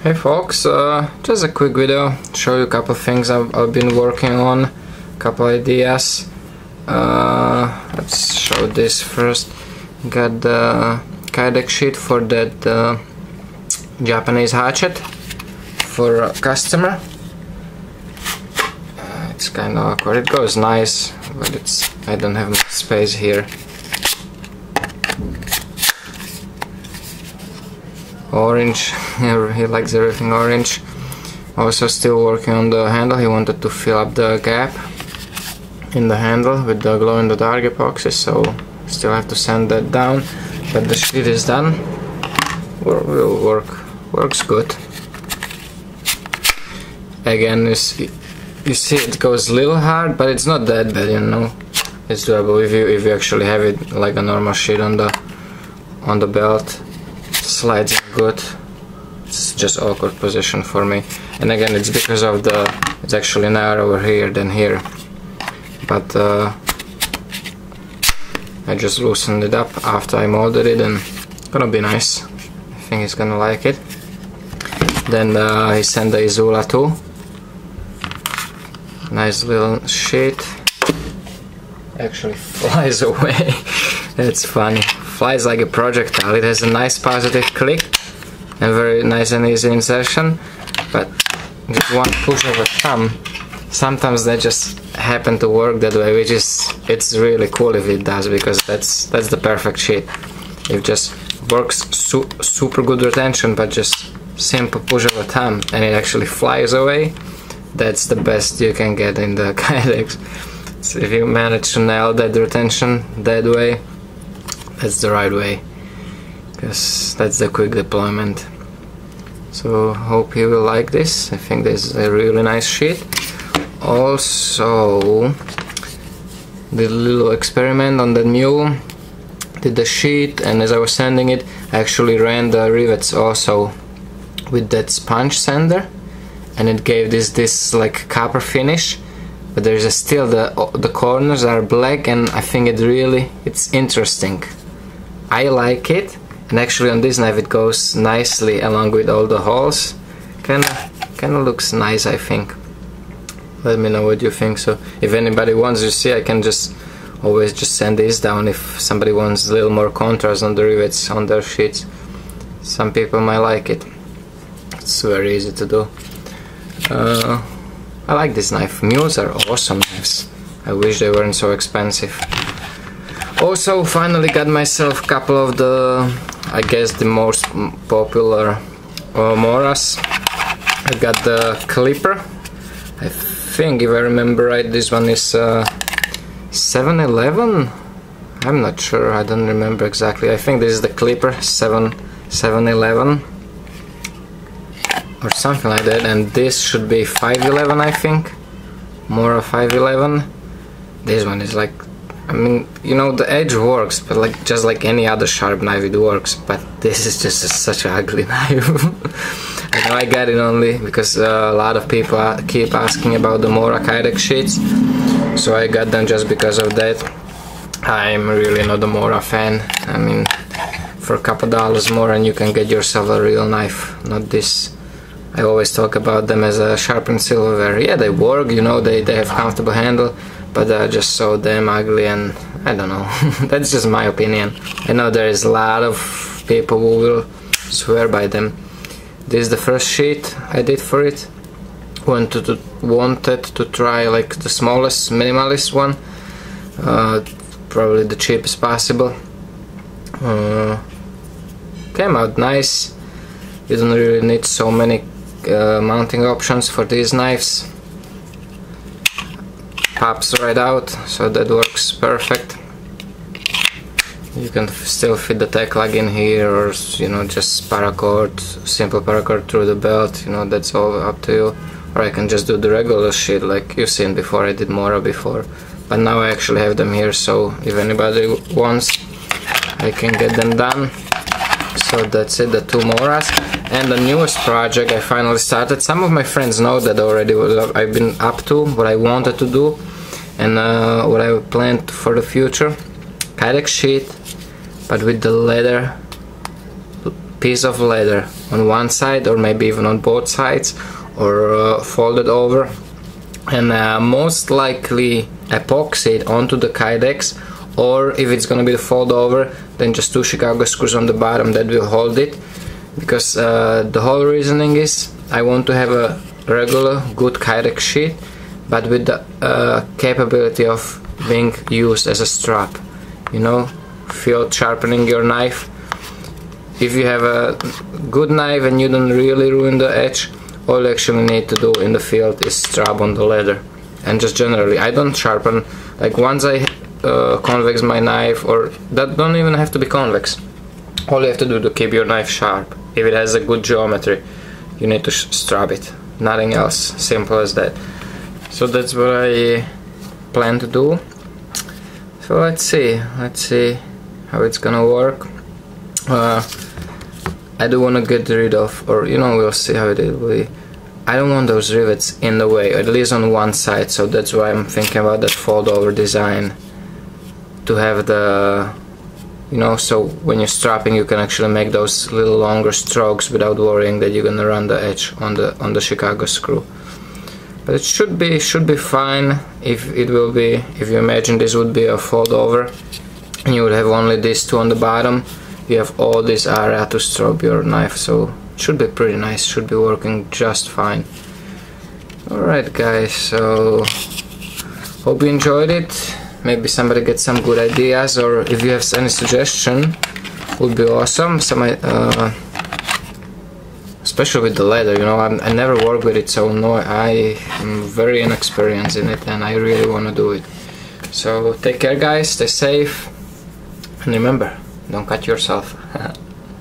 Hey folks, just a quick video, show you a couple things I've been working on, couple ideas. Let's show this first. Got the kydex sheet for that Japanese hatchet for a customer. It's kind of awkward, it goes nice, but I don't have much space here. Orange, he likes everything orange. Also still working on the handle, he wanted to fill up the gap in the handle with the glow in the dark epoxy, so still have to sand that down, but the sheet is done. Works good. Again, you see it goes a little hard, but it's not that bad, you know. It's doable if you actually have it like a normal sheet on the belt. Slides in good. It's just awkward position for me, and again it's because of it's actually narrower here than here, but I just loosened it up after I molded it, and it's gonna be nice. I think he's gonna like it. Then he sent the Izula too. Nice little sheet. Actually flies away. It's funny. Flies like a projectile. It has a nice positive click and very nice and easy insertion, but just one push of a thumb, sometimes they just happen to work that way, which is, it's really cool if it does, because that's the perfect sheet. It just works super good retention, but just simple push of a thumb and it actually flies away. That's the best you can get in the kydex. So if you manage to nail that retention that way, that's the right way, because that's the quick deployment. So hope you will like this. I think this is a really nice sheet. Also did a little experiment on the mule, did the sheet, and as I was sanding it I actually ran the rivets also with that sponge sander, and it gave this like copper finish, but there's still the corners are black, and I think it's interesting. I like it, and actually on this knife it goes nicely along with all the holes. Kinda looks nice, I think. Let me know what you think. So if anybody wants, you see, I can always just sand this down if somebody wants a little more contrast on the rivets on their sheets. Some people might like it. It's very easy to do. I like this knife. Mules are awesome knives. I wish they weren't so expensive. Also, finally got myself a couple of I guess the most popular Moras. I got the Clipper. I think, if I remember right, this one is 711. I'm not sure, I don't remember exactly. I think this is the Clipper 711 or something like that, and this should be 511, I think. Mora 511. This one is like, I mean, you know, the edge works, but like just like any other sharp knife it works, but this is just such an ugly knife. I know I got it only because a lot of people keep asking about the Mora kydex sheets, so I got them just because of that. I'm really not a Mora fan. I mean, for a couple dollars more and you can get yourself a real knife, not this. I always talk about them as a sharpened silverware. Yeah, they work, you know, they have comfortable handle, but they're just so damn ugly, and I don't know. That's just my opinion. I know there is a lot of people who will swear by them. This is the first sheet I did for it. Wanted to try like the smallest, minimalist one, probably the cheapest possible. Came out nice. You don't really need so many mounting options for these knives. Pops right out, so that works perfect. You can still fit the tech lug in here, or you know, just paracord, simple paracord through the belt, you know, that's all up to you. Or I can just do the regular shit like you've seen before. I did Mora before, but now I actually have them here, so if anybody wants, I can get them done. So that's it, the two Moras. And the newest project I finally started. Some of my friends know that already, what I've been up to, what I wanted to do, and what I planned for the future. Kydex sheet, but with the leather piece of leather on one side, or maybe even on both sides, or folded over, and most likely epoxy it onto the kydex, or if it's gonna be the fold over, then just 2 Chicago screws on the bottom that will hold it, because the whole reasoning is I want to have a regular good kydex sheet, but with the capability of being used as a strap, you know, field sharpening your knife. If you have a good knife and you don't really ruin the edge, all you actually need to do in the field is strap on the leather. And just generally, I don't sharpen, like once I convex my knife, or that don't even have to be convex, all you have to do to keep your knife sharp, if it has a good geometry, you need to strap it, nothing else, simple as that. So that's what I plan to do. So let's see how it's gonna work. I do want to get rid of, or you know, we'll see how it will be. I don't want those rivets in the way, at least on one side, so that's why I'm thinking about that fold over design, to have the, you know, so when you're strapping you can actually make those little longer strokes without worrying that you're gonna run the edge on the Chicago screw. But it should be fine. If it will be, if you imagine this would be a fold over and you would have only these two on the bottom, you have all this area to strap your knife, so it should be pretty nice, should be working just fine. Alright guys, so hope you enjoyed it. Maybe somebody gets some good ideas, or if you have any suggestion, would be awesome. Especially with the leather, you know, I never worked with it, so no, I am very inexperienced in it, and I really want to do it. So take care guys, stay safe, and remember, don't cut yourself.